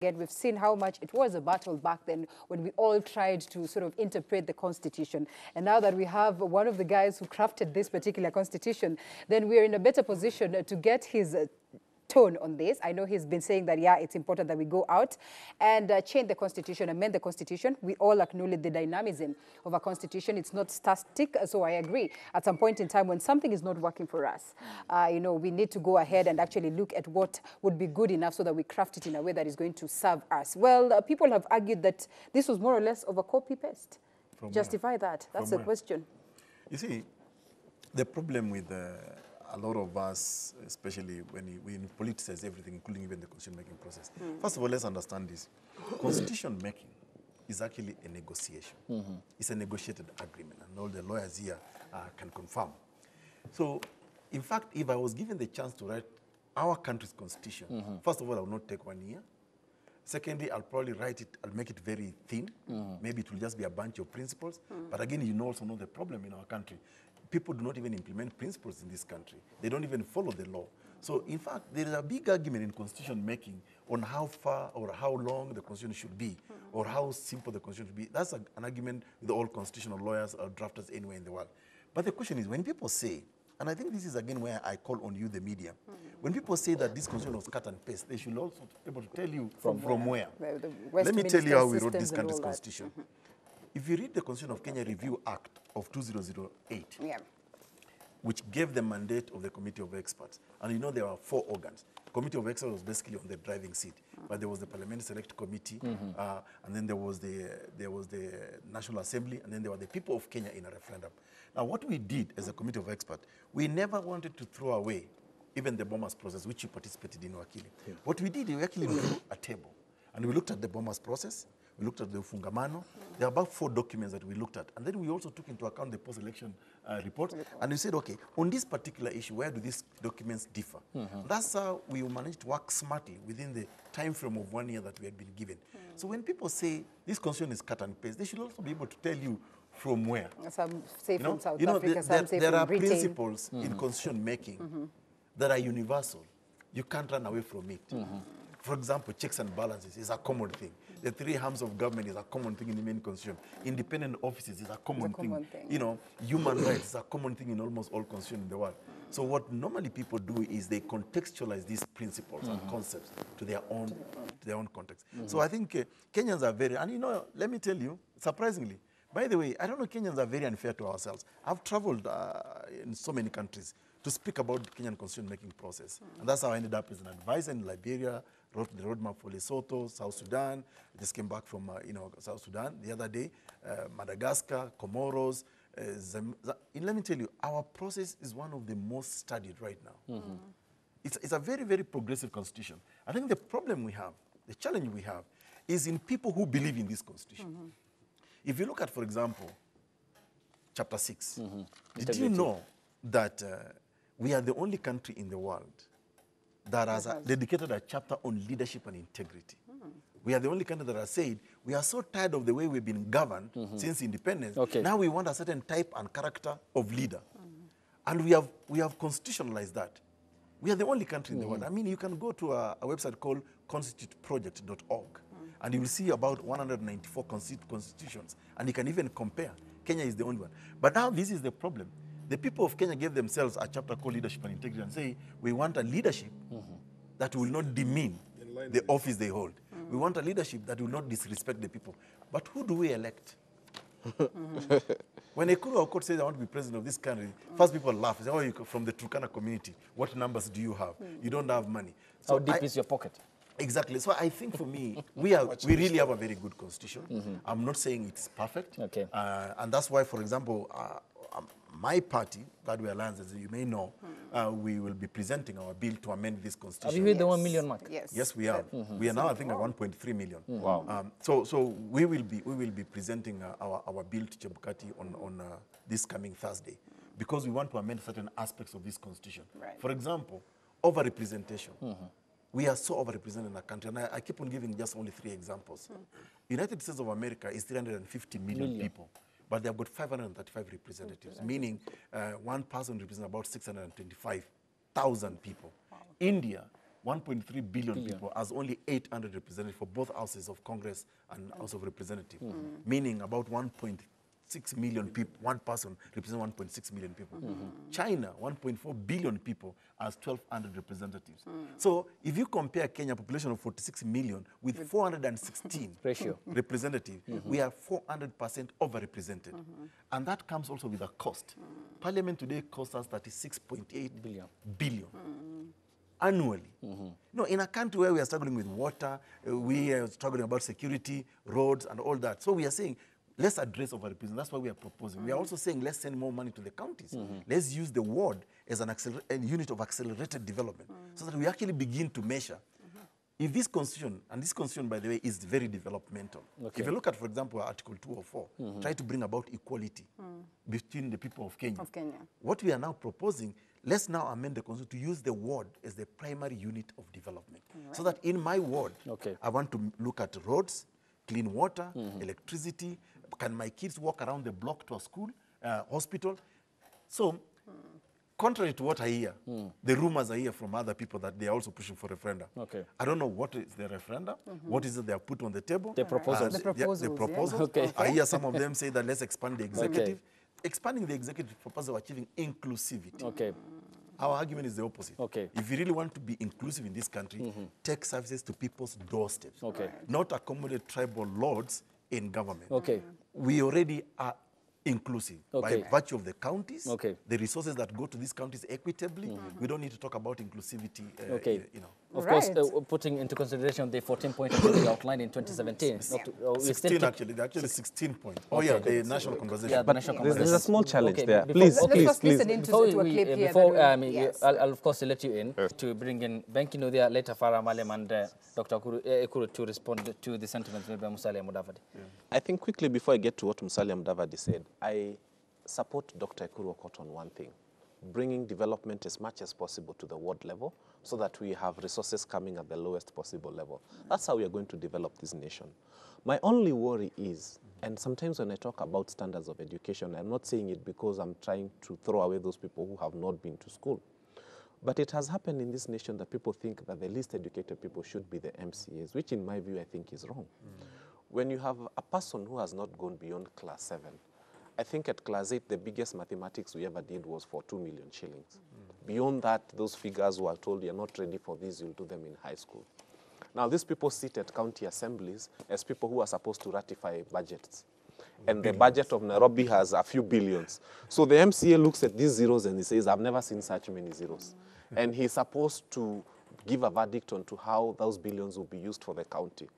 Again, we've seen how much it was a battle back then when we all tried to sort of interpret the Constitution. And now that we have one of the guys who crafted this particular Constitution, then we're in a better position to get his tone on this. I know he's been saying that, yeah, it's important that we go out and change the Constitution, amend the Constitution. We all acknowledge the dynamism of a Constitution. It's not static, so I agree. At some point in time when something is not working for us, you know, we need to go ahead and actually look at what would be good enough so that we craft it in a way that is going to serve us. Well, people have argued that this was more or less of a copy-paste. Justify that. That's the question. You see, the problem with a lot of us, especially when we politicize everything, including even the constitution-making process. First of all, let's understand this. Constitution-making is actually a negotiation. It's a negotiated agreement, and all the lawyers here can confirm. So, in fact, if I was given the chance to write our country's constitution, first of all, I will not take 1 year. Secondly, I'll probably write it, I'll make it very thin. Maybe it will just be a bunch of principles. But again, you also know the problem in our country. People do not even implement principles in this country. They don't even follow the law. So, in fact, there is a big argument in constitution making on how far or how long the constitution should be, or how simple the constitution should be. That's an argument with all constitutional lawyers or drafters anywhere in the world. But the question is, when people say, and I think this is again where I call on you, the media, when people say that this constitution was cut and paste, they should also be able to tell you from where. Let me tell you how we wrote this country's constitution. If you read the Constitution of Kenya Review Act of 2008, which gave the mandate of the Committee of Experts, and you know there are 4 organs. The Committee of Experts was basically on the driving seat, but there was the Parliamentary Select Committee, and then there was the National Assembly, and then there were the people of Kenya in a referendum. Now, what we did as a Committee of Experts, we never wanted to throw away even the Bomas process, which you participated in, Wakili. What we did, we actually drew a table, and we looked at the Bomas process. We looked at the Ufungamano. There are about 4 documents that we looked at. And then we also took into account the post-election report. And we said, okay, on this particular issue, where do these documents differ? That's how we managed to work smartly within the time frame of 1 year that we had been given. So when people say this constitution is cut and paste, they should also be able to tell you from where. Some say from South Africa, some say there from are Britain. principles in constitution making that are universal. You can't run away from it. For example, checks and balances is a common thing. The 3 arms of government is a common thing in the main constitution. Independent offices is a common thing. You know, human rights is a common thing in almost all constitutions in the world. So what normally people do is they contextualize these principles and concepts to their own context. So I think Kenyans are very, and you know, let me tell you, surprisingly, by the way, I don't know, Kenyans are very unfair to ourselves. I've traveled in so many countries to speak about the Kenyan constitution-making process. And that's how I ended up as an advisor in Liberia, wrote the roadmap for Lesotho, South Sudan. I just came back from, South Sudan the other day, Madagascar, Comoros. Let me tell you, our process is one of the most studied right now. It's a very, very progressive constitution. I think the problem we have, the challenge we have, is in people who believe in this constitution. If you look at, for example, Chapter 6, did you know that we are the only country in the world that has dedicated a chapter on leadership and integrity? We are the only country that has said, we are so tired of the way we've been governed since independence. Now we want a certain type and character of leader. And we have constitutionalized that. We are the only country in the world. I mean, you can go to a website called constituteproject.org, and you will see about 194 constitutions, and you can even compare. Kenya is the only one. But now this is the problem. The people of Kenya gave themselves a chapter called Leadership and Integrity and say, we want a leadership that will not demean the office they hold. We want a leadership that will not disrespect the people. But who do we elect? When a Ekuru court says, I want to be president of this country, first people laugh. They say, oh, you're from the Turkana community. What numbers do you have? You don't have money. So how deep is your pocket? Exactly. So I think for me, we really have a very good constitution. I'm not saying it's perfect. And that's why, for example, my party, Godway Alliance, as you may know, we will be presenting our bill to amend this constitution. Have you hit the 1 million mark? Yes, we have. We are now, I think, at 1.3 million. Wow. So we will be presenting our bill to Chebukati on this coming Thursday, because we want to amend certain aspects of this constitution. For example, overrepresentation. We are so overrepresented in our country, and I keep on giving just only 3 examples. United States of America is 350 million people. But they've got 535 representatives, meaning one person represents about 625,000 people. India 1.3 billion people has only 800 representatives for both houses of Congress and House of Representatives, meaning about 1.6 million people, one person represents 1.6 million people. China, 1.4 billion people, has 1,200 representatives. So if you compare Kenya population of 46 million with 416 ratio representatives, we are 400% overrepresented. And that comes also with a cost. Parliament today costs us 36.8 billion. Annually. No, in a country where we are struggling with water, we are struggling about security, roads, and all that. So we are saying, let's address overrepresentation. That's what we are proposing. We are also saying, let's send more money to the counties. Let's use the ward as a unit of accelerated development so that we actually begin to measure. If this constitution, and this constitution, by the way, is very developmental. If you look at, for example, Article 204, try to bring about equality between the people of Kenya. What we are now proposing, let's now amend the constitution to use the ward as the primary unit of development. So that in my ward, I want to look at roads, clean water, electricity. Can my kids walk around the block to a school, hospital? So, contrary to what I hear, the rumors I hear from other people that they are also pushing for referendum. I don't know what is the referendum, what is it they have put on the table. The proposals. The proposals. The proposals. I hear some of them say that let's expand the executive. Expanding the executive purpose of achieving inclusivity. Our argument is the opposite. If you really want to be inclusive in this country, take services to people's doorsteps. Not accommodate tribal lords in government. We already are inclusive by virtue of the counties, the resources that go to these counties equitably. We don't need to talk about inclusivity, you know. Of course, putting into consideration the 14 points that we outlined in 2017. 16 actually, they're actually 16 points. The national conversation. Yeah, the national conversation. There's a small challenge there. Please. Before I'll of course let you in to bring in Benki Nudia, later Farah Malem and Dr. Ekuru to respond to the sentiments made by Musalia Mudavadi. I think quickly before I get to what Musalia Mudavadi said, I support Dr. Ekuru Okot on one thing, bringing development as much as possible to the ward level so that we have resources coming at the lowest possible level. That's how we are going to develop this nation. My only worry is, and sometimes when I talk about standards of education, I'm not saying it because I'm trying to throw away those people who have not been to school. But it has happened in this nation that people think that the least educated people should be the MCAs, which in my view I think is wrong. When you have a person who has not gone beyond class 7, I think at class 8, the biggest mathematics we ever did was for 2 million shillings. Beyond that, those figures were told, you're not ready for this, you'll do them in high school. Now, these people sit at county assemblies as people who are supposed to ratify budgets. And the budget of Nairobi has a few billions. So the MCA looks at these zeros and he says, I've never seen such many zeros. And he's supposed to give a verdict on to how those billions will be used for the county.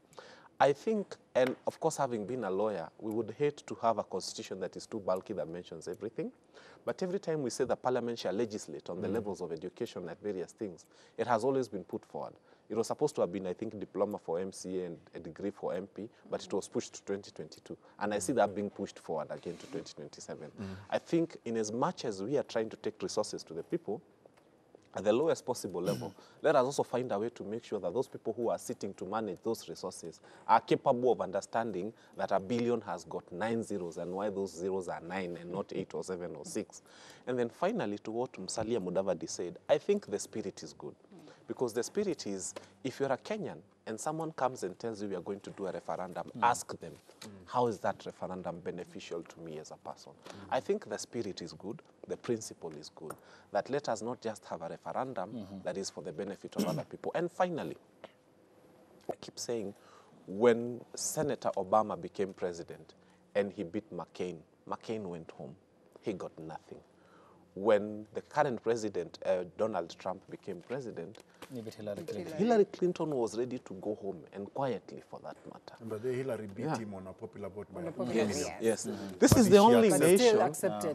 I think, and of course, having been a lawyer, we would hate to have a constitution that is too bulky that mentions everything. But every time we say the parliament shall legislate on the levels of education at various things, it has always been put forward. It was supposed to have been, I think, a diploma for MCA and a degree for MP, but it was pushed to 2022. And I see that being pushed forward again to 2027. I think in as much as we are trying to take resources to the people, at the lowest possible level, let us also find a way to make sure that those people who are sitting to manage those resources are capable of understanding that a billion has got 9 zeros and why those zeros are 9 and not 8 or 7 or 6. And then finally, to what Musalia Mudavadi said, I think the spirit is good. Because the spirit is, if you're a Kenyan and someone comes and tells you we are going to do a referendum, ask them, how is that referendum beneficial to me as a person? I think the spirit is good, the principle is good, that let us not just have a referendum that is for the benefit of other people. And finally, I keep saying, when Senator Obama became president and he beat McCain, McCain went home. He got nothing. When the current president, Donald Trump, became president, Hillary Clinton was ready to go home, and quietly for that matter. But Hillary beat him on a popular vote. Yes. This is the only nation.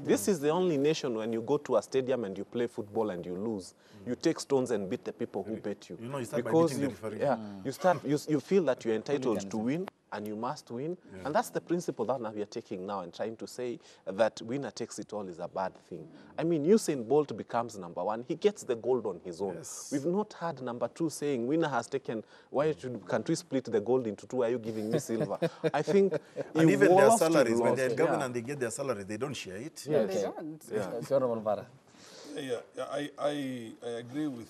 This is the only nation when you go to a stadium and you play football and you lose, you take stones and beat the people who bet you. You know, you start because by beating the referee. you feel that you're entitled to win, and you must win. And that's the principle that now we are taking now and trying to say that winner takes it all is a bad thing. I mean, Usain Bolt becomes #1. He gets the gold on his own. We've not had #2 saying, winner has taken, can't we split the gold into 2? Are you giving me silver? I think and even their salaries, when they're in government and they get their salary, they don't share it. They don't. Yeah. I agree with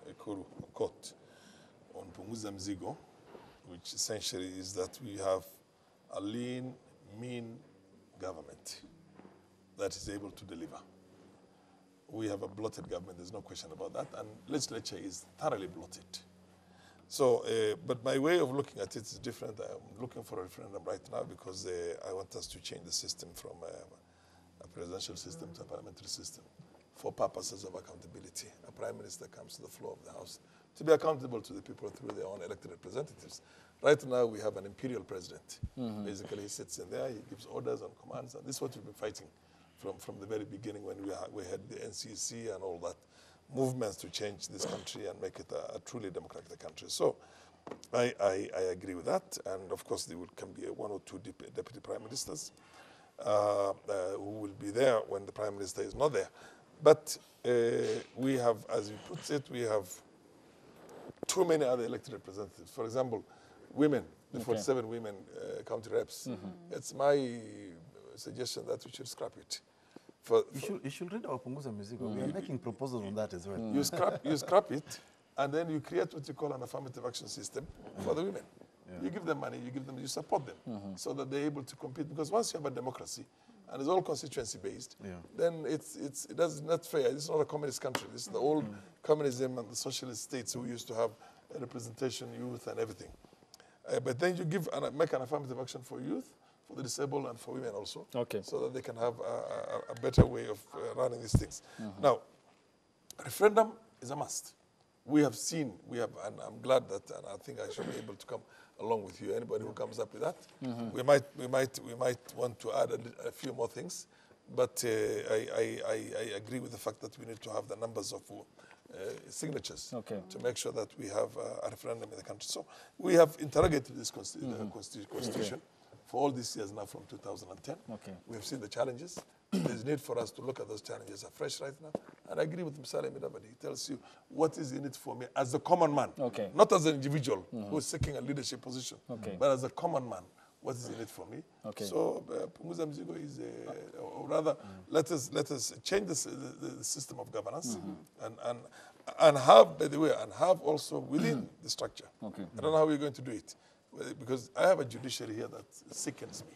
Ekuru Okot on Punguza Mzigo, which essentially is that we have a lean, mean government that is able to deliver. We have a bloated government, there's no question about that, and legislature is thoroughly bloated. So, but my way of looking at it is different. I'm looking for a referendum right now because I want us to change the system from a presidential system to a parliamentary system for purposes of accountability. A prime minister comes to the floor of the House to be accountable to the people through their own elected representatives. Right now, we have an imperial president. Basically, he sits in there, he gives orders and commands, and this is what we've been fighting from the very beginning when we had the NCC and all that movements to change this country and make it a truly democratic country. So I agree with that. And of course, there can be one or two deputy prime ministers who will be there when the prime minister is not there. But we have, as you put it, we have too many other elected representatives. For example, women, the 47 women county reps. It's my suggestion that we should scrap it. You should read our Punguza Mzigo. We are making proposals on that as well. You scrap it, and then you create what you call an affirmative action system for the women. You give them money, you support them, so that they're able to compete. Because once you have a democracy, and it's all constituency-based, then it's not fair. It's not a communist country. This is the old communism and the socialist states who used to have a representation, youth, and everything. But then you make an affirmative action for youth, for the disabled, and for women also, so that they can have a better way of running these things. Now, referendum is a must. We have seen, and I'm glad that, and I think I should be able to come along with you. Anybody who comes up with that, we might want to add a few more things, but I agree with the fact that we need to have the numbers of signatures to make sure that we have a referendum in the country. So we have interrogated this constitution for all these years now from 2010. We have seen the challenges. There's need for us to look at those challenges afresh right now. And I agree with Musalia Mudavadi. He tells you what is in it for me as a common man, not as an individual who is seeking a leadership position, but as a common man. What is in it for me? So Punguza Mzigo is, or rather, let us change the system of governance and have, by the way, and have also within the structure. I don't know how we're going to do it, because I have a judiciary here that sickens me.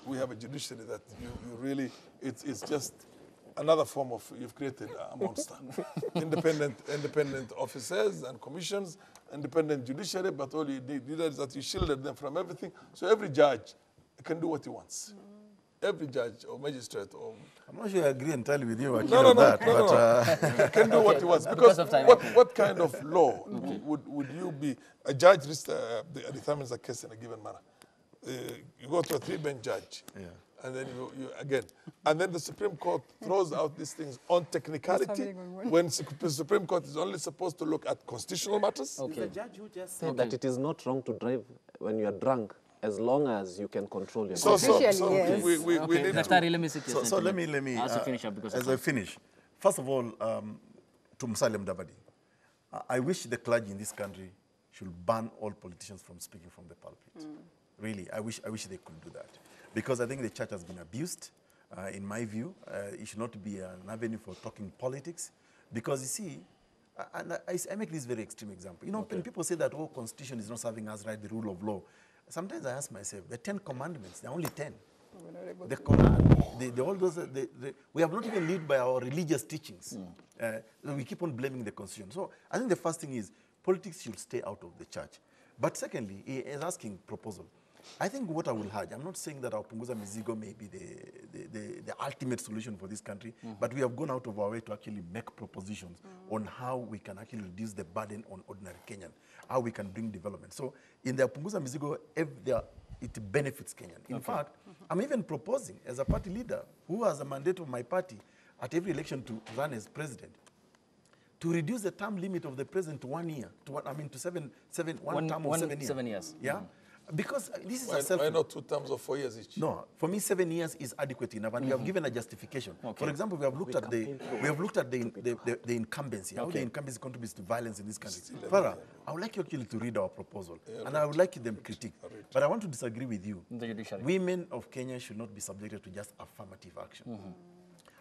We have a judiciary that you really, it's just another form of, you've created a monster. Independent officers and commissions, independent judiciary, but all you need is that you shielded them from everything. So every judge can do what he wants. Every judge or magistrate or... I'm not sure I agree entirely with you. No. Can do what he wants. Because what kind of law would you be... A judge determines a case in a given manner. You go to a 3-bench judge, and then you again. And then the Supreme Court throws out these things on technicality, when the Supreme Court is only supposed to look at constitutional matters. The judge who just said that it is not wrong to drive when you are drunk, as long as you can control yourself. So we need to... So let me as I finish. First of all, to Musalia Mudavadi, I wish the clergy in this country should ban all politicians from speaking from the pulpit. Really, I wish they could do that. Because I think the church has been abused, in my view. It should not be an avenue for talking politics. Because you see, and I make this very extreme example. You know, when people say that, oh, constitution is not serving us right, the rule of law, sometimes I ask myself, the 10 commandments, there are only 10. The Quran, all those, we have not even lived by our religious teachings. We keep on blaming the constitution. So I think the first thing is, politics should stay out of the church. But secondly, he is asking proposal. I think what I will urge, I'm not saying that our Punguza Mzigo may be the ultimate solution for this country, but we have gone out of our way to actually make propositions on how we can actually reduce the burden on ordinary Kenyan, how we can bring development. So in the Punguza Mzigo, it benefits Kenyan. In fact, I'm even proposing as a party leader who has a mandate of my party at every election to run as president, to reduce the term limit of the president to 1 year, to one term of 7 years. 7 years. Yeah. Because this is why not 2 terms of 4 years each? No, for me 7 years is adequate enough, and we have given a justification. For example, we have looked at the incumbency, how the incumbency contributes to violence in this country. Farah, I would like you actually to read our proposal, and I would like them critique. But I want to disagree with you. Women of Kenya should not be subjected to just affirmative action.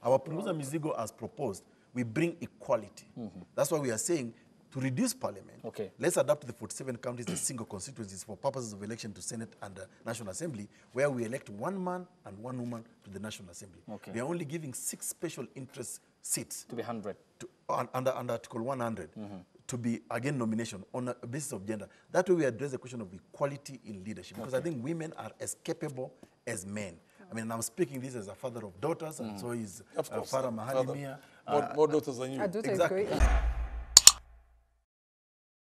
Our Punguza Mzigo, as proposed, we bring equality. That's why we are saying to reduce parliament, let's adapt the 47 counties as single constituencies for purposes of election to Senate and the National Assembly, where we elect 1 man and 1 woman to the National Assembly. We are only giving 6 special interest seats. To be 100. Under Article 100. To be, again, nomination on a basis of gender. That way we address the question of equality in leadership, because I think women are as capable as men. I mean, I'm speaking this as a father of daughters, and so is Farah Mahalimia. More daughters than you. Exactly.